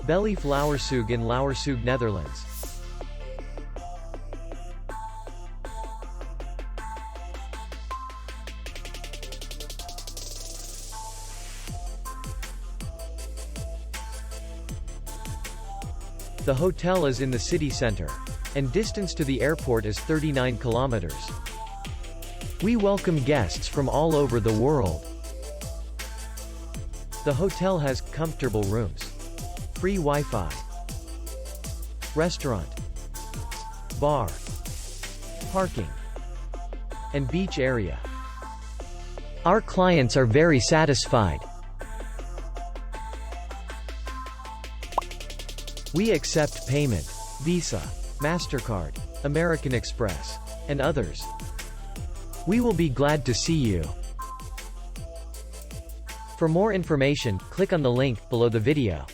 Beleef Lauwersoog in Lauwersoog, Netherlands. The hotel is in the city center, and distance to the airport is 39 kilometers. We welcome guests from all over the world. The hotel has comfortable rooms, free Wi-Fi, restaurant, bar, parking, and beach area. Our clients are very satisfied. We accept payment, Visa, MasterCard, American Express, and others. We will be glad to see you. For more information, click on the link below the video.